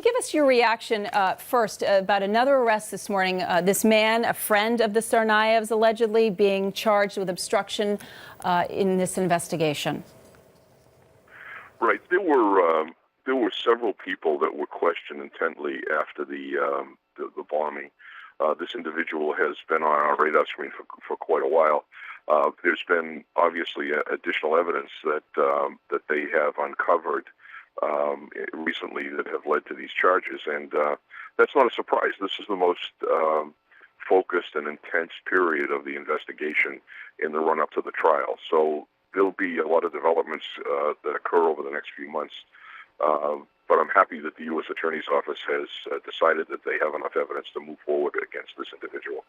give us your reaction first about another arrest this morning? This man, a friend of the Tsarnaevs, allegedly being charged with obstruction in this investigation. Right. There were several people that were questioned intently after the bombing. This individual has been on our radar screen for quite a while. There's been obviously additional evidence that they have uncovered recently that have led to these charges, and that's not a surprise. This is the most focused and intense period of the investigation in the run-up to the trial. So there'll be a lot of developments that occur over the next few months. But I'm happy that the U.S. Attorney's Office has decided that they have enough evidence to move forward against this individual.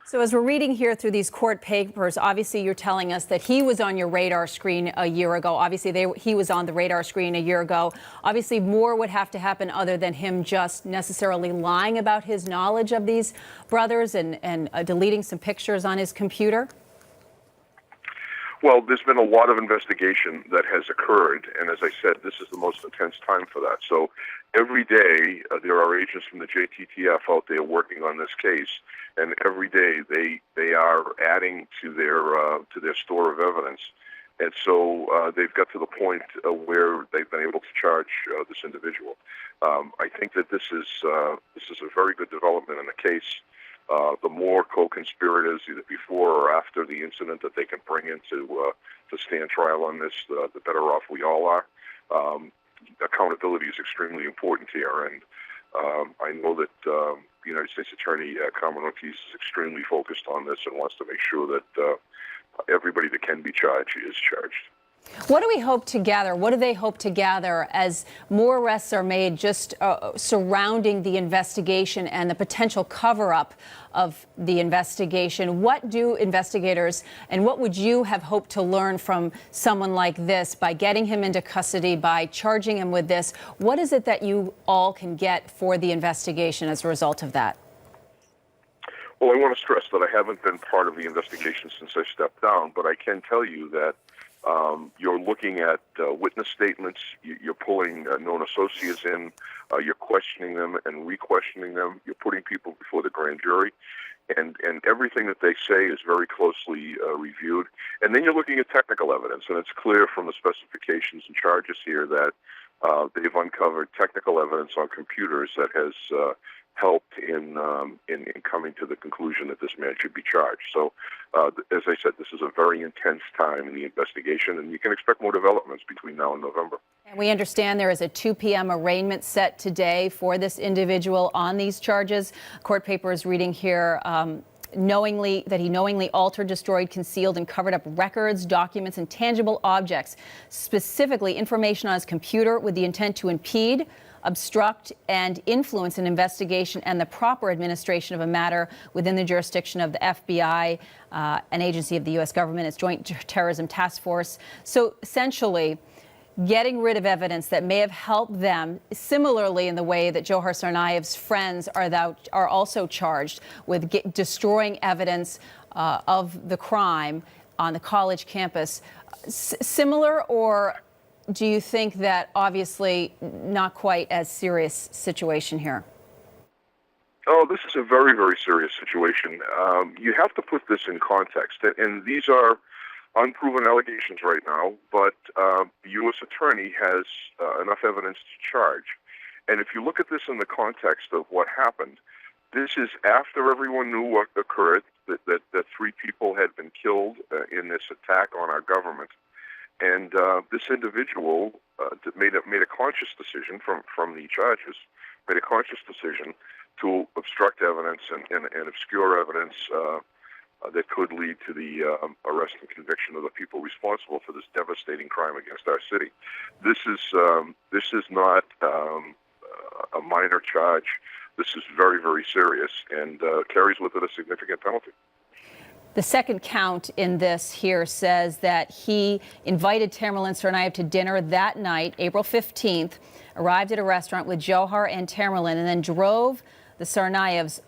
So as we're reading here through these court papers, obviously you're telling us that he was on your radar screen a year ago. Obviously he was on the radar screen a year ago. Obviously more would have to happen other than him just necessarily lying about his knowledge of these brothers and deleting some pictures on his computer. Well, there's been a lot of investigation that has occurred, and as I said, this is the most intense time for that. So every day there are agents from the JTTF out there working on this case, and every day they are adding to their store of evidence. And so they've got to the point where they've been able to charge this individual. I think that this is a very good development in the case. The more co-conspirators, either before or after the incident, that they can bring in to stand trial on this, the better off we all are. Accountability is extremely important here, and I know that the United States Attorney Carmen Ortiz is extremely focused on this and wants to make sure that everybody that can be charged is charged. What do we hope to gather? What do they hope to gather as more arrests are made just surrounding the investigation and the potential cover-up of the investigation? What do investigators and what would you have hoped to learn from someone like this by getting him into custody, by charging him with this? What is it that you all can get for the investigation as a result of that? Well, I want to stress that I haven't been part of the investigation since I stepped down, but I can tell you that you're looking at witness statements, you're pulling known associates in, you're questioning them and re-questioning them, you're putting people before the grand jury, and everything that they say is very closely reviewed. And then you're looking at technical evidence, and it's clear from the specifications and charges here that they've uncovered technical evidence on computers that has helped in coming to the conclusion that this man should be charged. So, as I said, this is a very intense time in the investigation, and you can expect more developments between now and November. And we understand there is a 2 p.m. arraignment set today for this individual on these charges. Court papers reading here that he knowingly altered, destroyed, concealed, and covered up records, documents, and tangible objects, specifically information on his computer with the intent to impede, obstruct, and influence an investigation and the proper administration of a matter within the jurisdiction of the FBI, an agency of the U.S. government, its Joint Terrorism Task Force. So essentially, getting rid of evidence that may have helped them, similarly in the way that Dzhokhar Tsarnaev's friends are also charged with destroying evidence of the crime on the college campus. Similar, or do you think that obviously not quite as serious situation here? Oh, this is a very, very serious situation. You have to put this in context, and these are unproven allegations right now, but the U.S. Attorney has enough evidence to charge. And if you look at this in the context of what happened, this is after everyone knew what occurred, that 3 people had been killed in this attack on our government. And this individual made a conscious decision from the charges, made a conscious decision to obstruct evidence and obscure evidence that could lead to the arrest and conviction of the people responsible for this devastating crime against our city. This is not a minor charge. This is very, very serious and carries with it a significant penalty. The second count in this here says that he invited Tamerlan Tsarnaev to dinner that night, April 15th, arrived at a restaurant with Dzhokhar and Tamerlan, and then drove the Tsarnaevs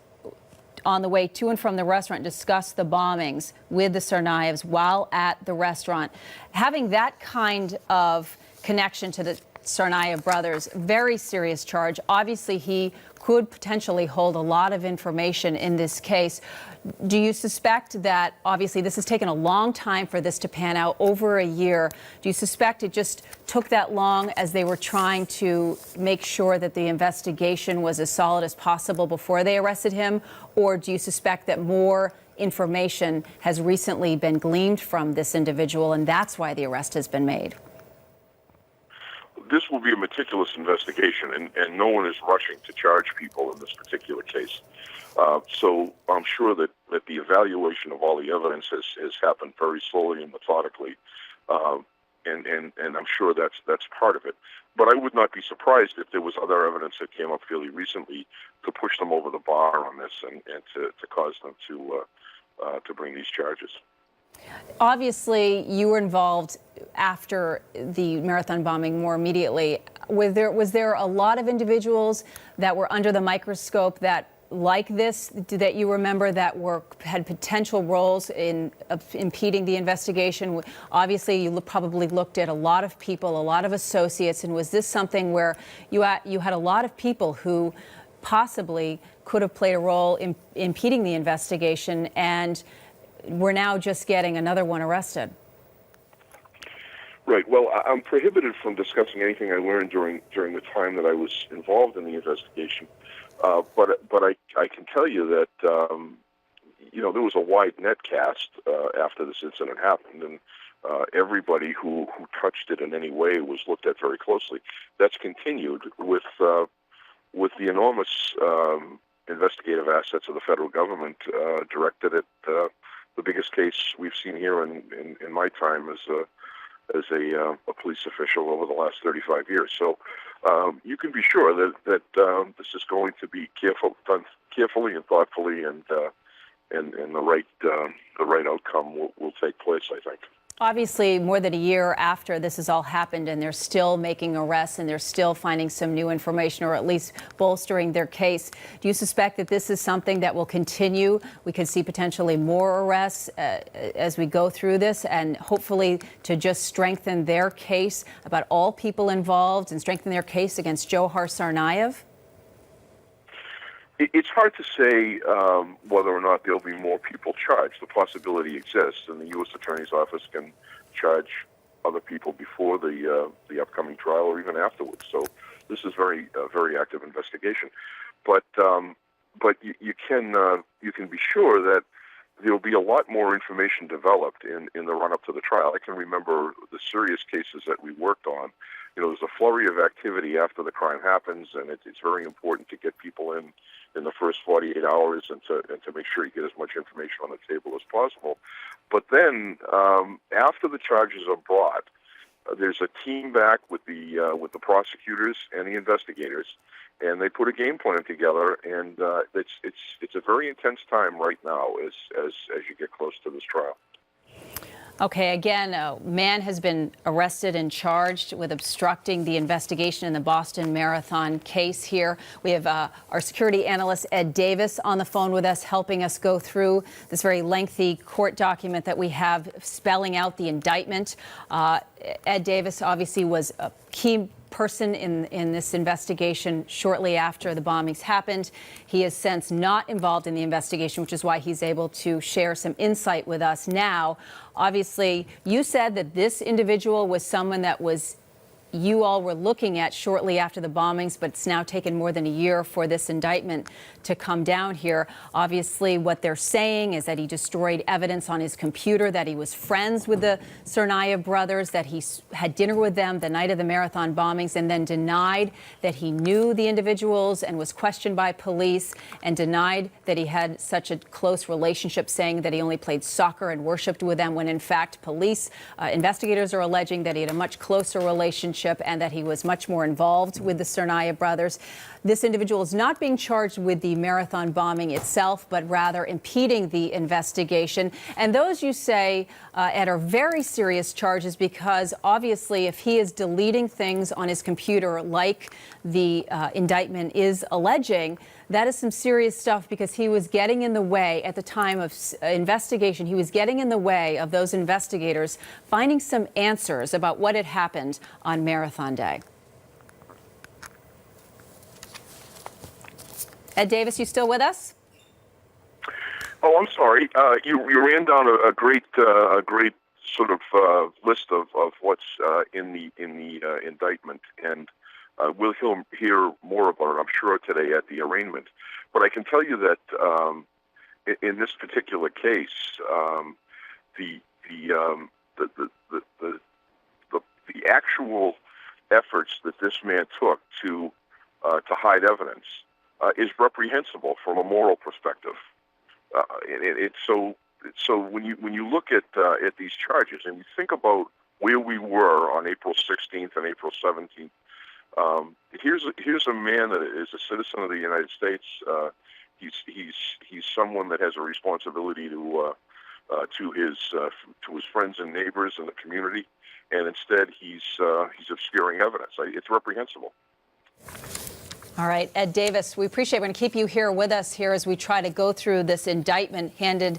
on the way to and from the restaurant, discussed the bombings with the Tsarnaevs while at the restaurant. Having that kind of connection to the Tsarnaev brothers. Very serious charge. Obviously, he could potentially hold a lot of information in this case. Do you suspect that, obviously, this has taken a long time for this to pan out, over a year. Do you suspect it just took that long as they were trying to make sure that the investigation was as solid as possible before they arrested him? Or do you suspect that more information has recently been gleaned from this individual and that's why the arrest has been made? This will be a meticulous investigation, and no one is rushing to charge people in this particular case. So I'm sure that the evaluation of all the evidence has happened very slowly and methodically, and I'm sure that's part of it. But I would not be surprised if there was other evidence that came up fairly recently to push them over the bar on this and to cause them to bring these charges. Obviously, you were involved after the Marathon bombing more immediately. Was there a lot of individuals that were under the microscope that, like this, that you remember that had potential roles in impeding the investigation? Obviously, you probably looked at a lot of people, a lot of associates, and was this something where you had a lot of people who possibly could have played a role in impeding the investigation, and we're now just getting another one arrested? Right. Well, I'm prohibited from discussing anything I learned during the time that I was involved in the investigation. But I can tell you that there was a wide net cast after this incident happened, and everybody who touched it in any way was looked at very closely. That's continued with the enormous investigative assets of the federal government directed at the biggest case we've seen here in my time as a police official over the last 35 years. So you can be sure that this is going to be done carefully and thoughtfully, and the right outcome will take place, I think. Obviously, more than a year after this has all happened, and they're still making arrests, and they're still finding some new information, or at least bolstering their case. Do you suspect that this is something that will continue? We could see potentially more arrests as we go through this, and hopefully to just strengthen their case about all people involved and strengthen their case against Dzhokhar Tsarnaev? It's hard to say whether or not there'll be more people charged. The possibility exists, and the U.S. Attorney's Office can charge other people before the upcoming trial or even afterwards. So this is very active investigation. But you can be sure that there'll be a lot more information developed in the run-up to the trial. I can remember the serious cases that we worked on. There's a flurry of activity after the crime happens, and it's very important to get people in the first 48 hours and to make sure you get as much information on the table as possible. But then, after the charges are brought, there's a team back with the prosecutors and the investigators, and they put a game plan together. And it's a very intense time right now as you get close to this trial. Okay, again, a man has been arrested and charged with obstructing the investigation in the Boston Marathon case here. We have our security analyst, Ed Davis, on the phone with us, helping us go through this very lengthy court document that we have spelling out the indictment. Ed Davis obviously was a key person in this investigation shortly after the bombings happened. He is since not involved in the investigation, which is why he's able to share some insight with us now. Obviously, you said that this individual was someone that you all were looking at shortly after the bombings, but it's now taken more than a year for this indictment to come down here. Obviously, what they're saying is that he destroyed evidence on his computer, that he was friends with the Tsarnaev brothers, that he had dinner with them the night of the Marathon bombings, and then denied that he knew the individuals and was questioned by police, and denied that he had such a close relationship, saying that he only played soccer and worshipped with them, when in fact police investigators are alleging that he had a much closer relationship and that he was much more involved with the Tsarnaev brothers. This individual is not being charged with the Marathon bombing itself, but rather impeding the investigation. And those, you say, Ed, are very serious charges, because obviously if he is deleting things on his computer like the indictment is alleging, that is some serious stuff, because he was getting in the way at the time of investigation. He was getting in the way of those investigators finding some answers about what had happened on Marathon Day. Ed Davis, you still with us? Oh, I'm sorry. You ran down a great sort of list of what's in the indictment, and we'll hear more about it, I'm sure, today at the arraignment. But I can tell you that in this particular case, the actual efforts that this man took to hide evidence is reprehensible from a moral perspective. So when you look at these charges and you think about where we were on April 16th and April 17th, here's a man that is a citizen of the United States. He's someone that has a responsibility to his friends and neighbors in the community, and instead he's obscuring evidence. It's reprehensible. All right, Ed Davis, we appreciate it. We're going to keep you here with us here as we try to go through this indictment handed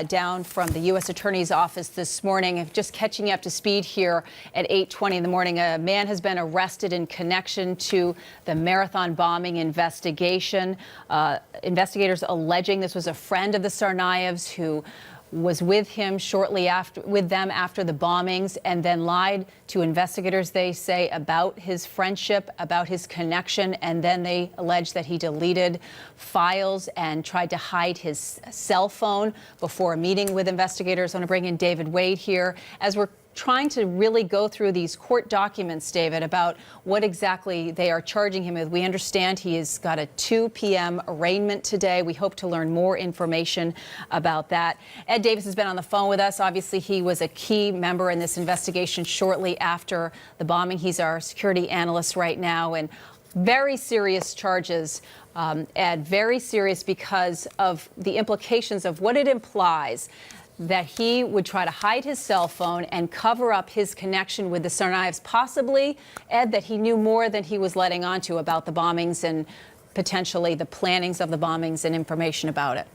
down from the U.S. Attorney's Office this morning. Just catching you up to speed here at 8:20 in the morning, a man has been arrested in connection to the Marathon bombing investigation. Investigators alleging this was a friend of the Tsarnaevs who was with them after the bombings, and then lied to investigators, they say, about his friendship, about his connection, and then they allege that he deleted files and tried to hide his cell phone before a meeting with investigators. I want to bring in David Wade here as we're trying to really go through these court documents, David, about what exactly they are charging him with. We understand he has got a 2 p.m. arraignment today. We hope to learn more information about that. Ed Davis has been on the phone with us. Obviously, he was a key member in this investigation shortly after the bombing. He's our security analyst right now, and very serious charges, Ed, very serious because of the implications of what it implies that he would try to hide his cell phone and cover up his connection with the Tsarnaevs, possibly, Ed, that he knew more than he was letting on to about the bombings and potentially the plannings of the bombings and information about it.